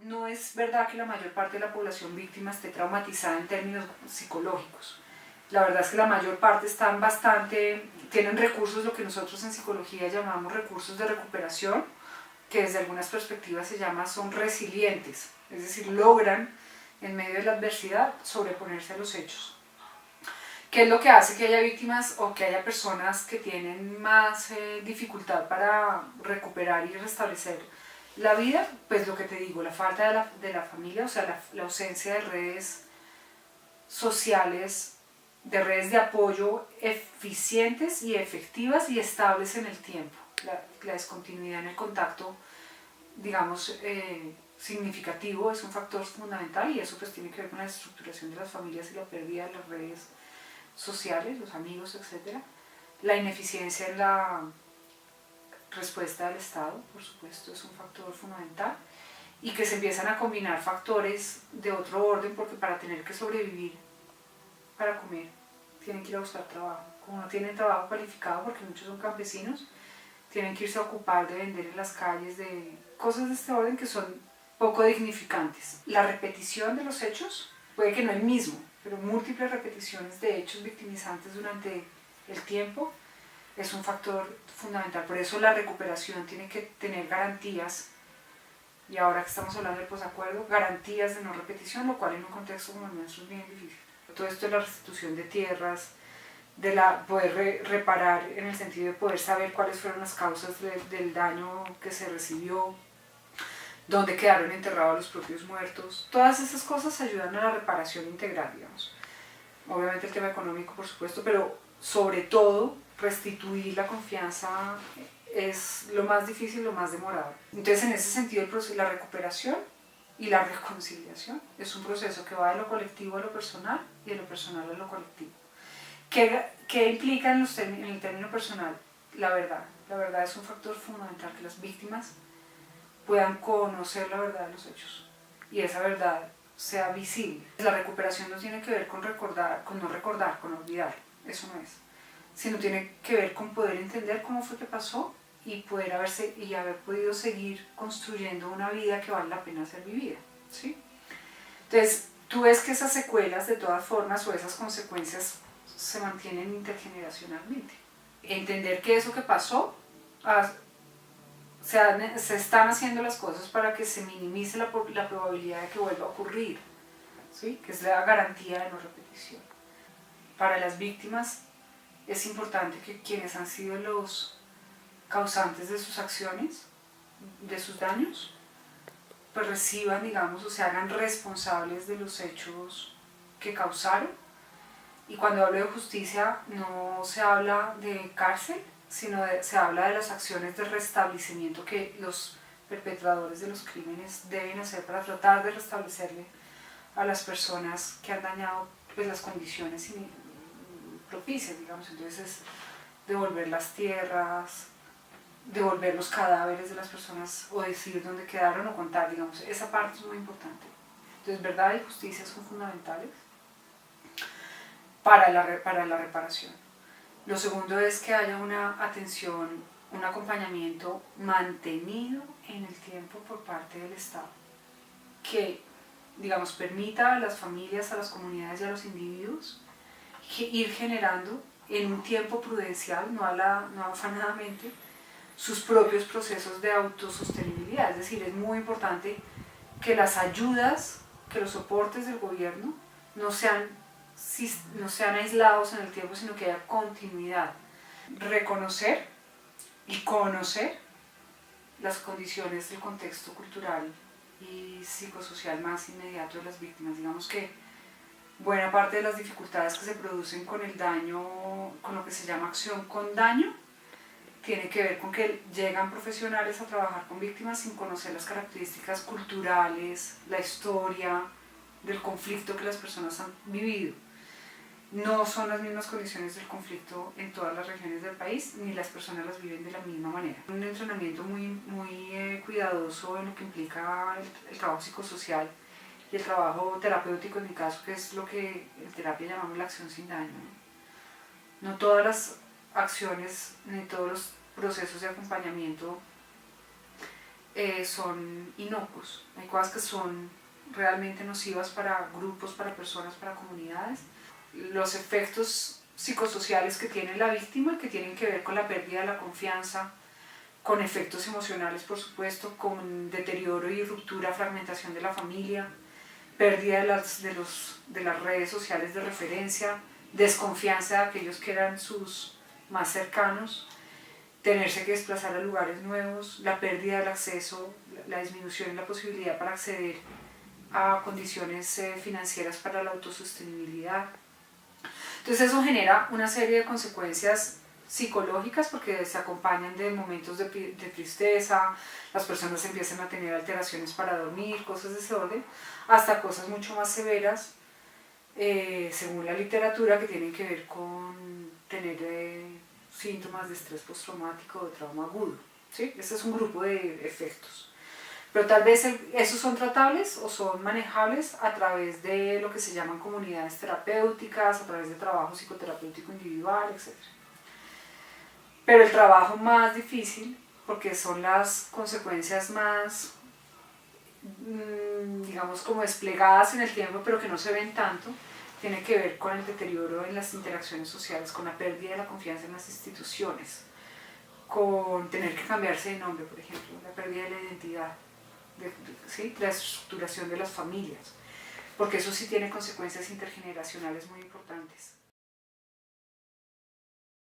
no es verdad que la mayor parte de la población víctima esté traumatizada en términos psicológicos. La verdad es que la mayor parte tienen recursos, lo que nosotros en psicología llamamos recursos de recuperación, que desde algunas perspectivas son resilientes, es decir, logran en medio de la adversidad sobreponerse a los hechos. ¿Qué es lo que hace que haya víctimas o que haya personas que tienen más dificultad para recuperar y restablecer la vida? Pues lo que te digo, la falta de la familia, o sea, la ausencia de redes sociales, de redes de apoyo eficientes y efectivas y estables en el tiempo. La discontinuidad en el contacto, digamos, significativo es un factor fundamental, y eso pues tiene que ver con la estructuración de las familias y la pérdida de las redes sociales, los amigos, etc. La ineficiencia en la respuesta del Estado, por supuesto, es un factor fundamental, y que se empiezan a combinar factores de otro orden, porque para tener que sobrevivir, para comer, tienen que ir a buscar trabajo. Como no tienen trabajo cualificado, porque muchos son campesinos, tienen que irse a ocupar de vender en las calles, de cosas de este orden que son poco dignificantes. La repetición de los hechos, puede que no el mismo, pero múltiples repeticiones de hechos victimizantes durante el tiempo es un factor fundamental. Por eso la recuperación tiene que tener garantías, y ahora que estamos hablando del posacuerdo, garantías de no repetición, lo cual en un contexto como el nuestro es bien difícil. Todo esto es la restitución de tierras, de poder reparar en el sentido de poder saber cuáles fueron las causas del daño que se recibió, dónde quedaron enterrados los propios muertos. Todas esas cosas ayudan a la reparación integral, digamos. Obviamente el tema económico, por supuesto, pero sobre todo restituir la confianza es lo más difícil, lo más demorado. Entonces, en ese sentido, la recuperación y la reconciliación es un proceso que va de lo colectivo a lo personal y de lo personal a lo colectivo. ¿Qué implica en el término personal? La verdad. La verdad es un factor fundamental, que las víctimas puedan conocer la verdad de los hechos y esa verdad sea visible. La recuperación no tiene que ver con no recordar, con olvidar, eso no es, sino tiene que ver con poder entender cómo fue que pasó y haber podido seguir construyendo una vida que vale la pena ser vivida, ¿sí? Entonces, tú ves que esas secuelas, de todas formas, o esas consecuencias se mantienen intergeneracionalmente. Entender que eso que pasó, se están haciendo las cosas para que se minimice la probabilidad de que vuelva a ocurrir, ¿sí? Que es la garantía de no repetición. Para las víctimas es importante que quienes han sido los causantes de sus acciones, de sus daños, pues reciban, digamos, o se hagan responsables de los hechos que causaron. Y cuando hablo de justicia no se habla de cárcel, sino se habla de las acciones de restablecimiento que los perpetradores de los crímenes deben hacer para tratar de restablecerle a las personas que han dañado pues, las condiciones propicias, digamos. Entonces es devolver las tierras, devolver los cadáveres de las personas, o decir dónde quedaron, o contar, digamos. Esa parte es muy importante. Entonces, verdad y justicia son fundamentales para la reparación. Lo segundo es que haya una atención, un acompañamiento mantenido en el tiempo por parte del Estado, que, digamos, permita a las familias, a las comunidades y a los individuos ir generando en un tiempo prudencial, no afanadamente, sus propios procesos de autosostenibilidad. Es decir, es muy importante que las ayudas, que los soportes del gobierno no sean aislados en el tiempo, sino que haya continuidad. Reconocer y conocer las condiciones del contexto cultural y psicosocial más inmediato de las víctimas. Digamos que buena parte de las dificultades que se producen con el daño, con lo que se llama acción con daño, tiene que ver con que llegan profesionales a trabajar con víctimas sin conocer las características culturales, la historia del conflicto que las personas han vivido. No son las mismas condiciones del conflicto en todas las regiones del país, ni las personas las viven de la misma manera. Un entrenamiento muy cuidadoso en lo que implica el trabajo psicosocial y el trabajo terapéutico, en mi caso, que es lo que en terapia llamamos la acción sin daño. No todas las acciones ni todos los procesos de acompañamiento son inocuos. Hay cosas que son realmente nocivas para grupos, para personas, para comunidades. Los efectos psicosociales que tiene la víctima, que tienen que ver con la pérdida de la confianza, con efectos emocionales, por supuesto, con deterioro y ruptura, fragmentación de la familia, pérdida de las redes sociales de referencia, desconfianza de aquellos que eran sus más cercanos, tenerse que desplazar a lugares nuevos, la pérdida del acceso, la disminución en la posibilidad para acceder a condiciones financieras para la autosostenibilidad. Entonces eso genera una serie de consecuencias psicológicas porque se acompañan de momentos de tristeza, las personas empiezan a tener alteraciones para dormir, cosas de ese orden, hasta cosas mucho más severas, según la literatura, que tienen que ver con tener síntomas de estrés postraumático o de trauma agudo. ¿Sí? Este es un grupo de efectos. Pero tal vez esos son tratables o son manejables a través de lo que se llaman comunidades terapéuticas, a través de trabajo psicoterapéutico individual, etc. Pero el trabajo más difícil, porque son las consecuencias más, digamos, como desplegadas en el tiempo, pero que no se ven tanto, tiene que ver con el deterioro en las interacciones sociales, con la pérdida de la confianza en las instituciones, con tener que cambiarse de nombre, por ejemplo, la pérdida de la identidad, ¿sí? La estructuración de las familias, porque eso sí tiene consecuencias intergeneracionales muy importantes.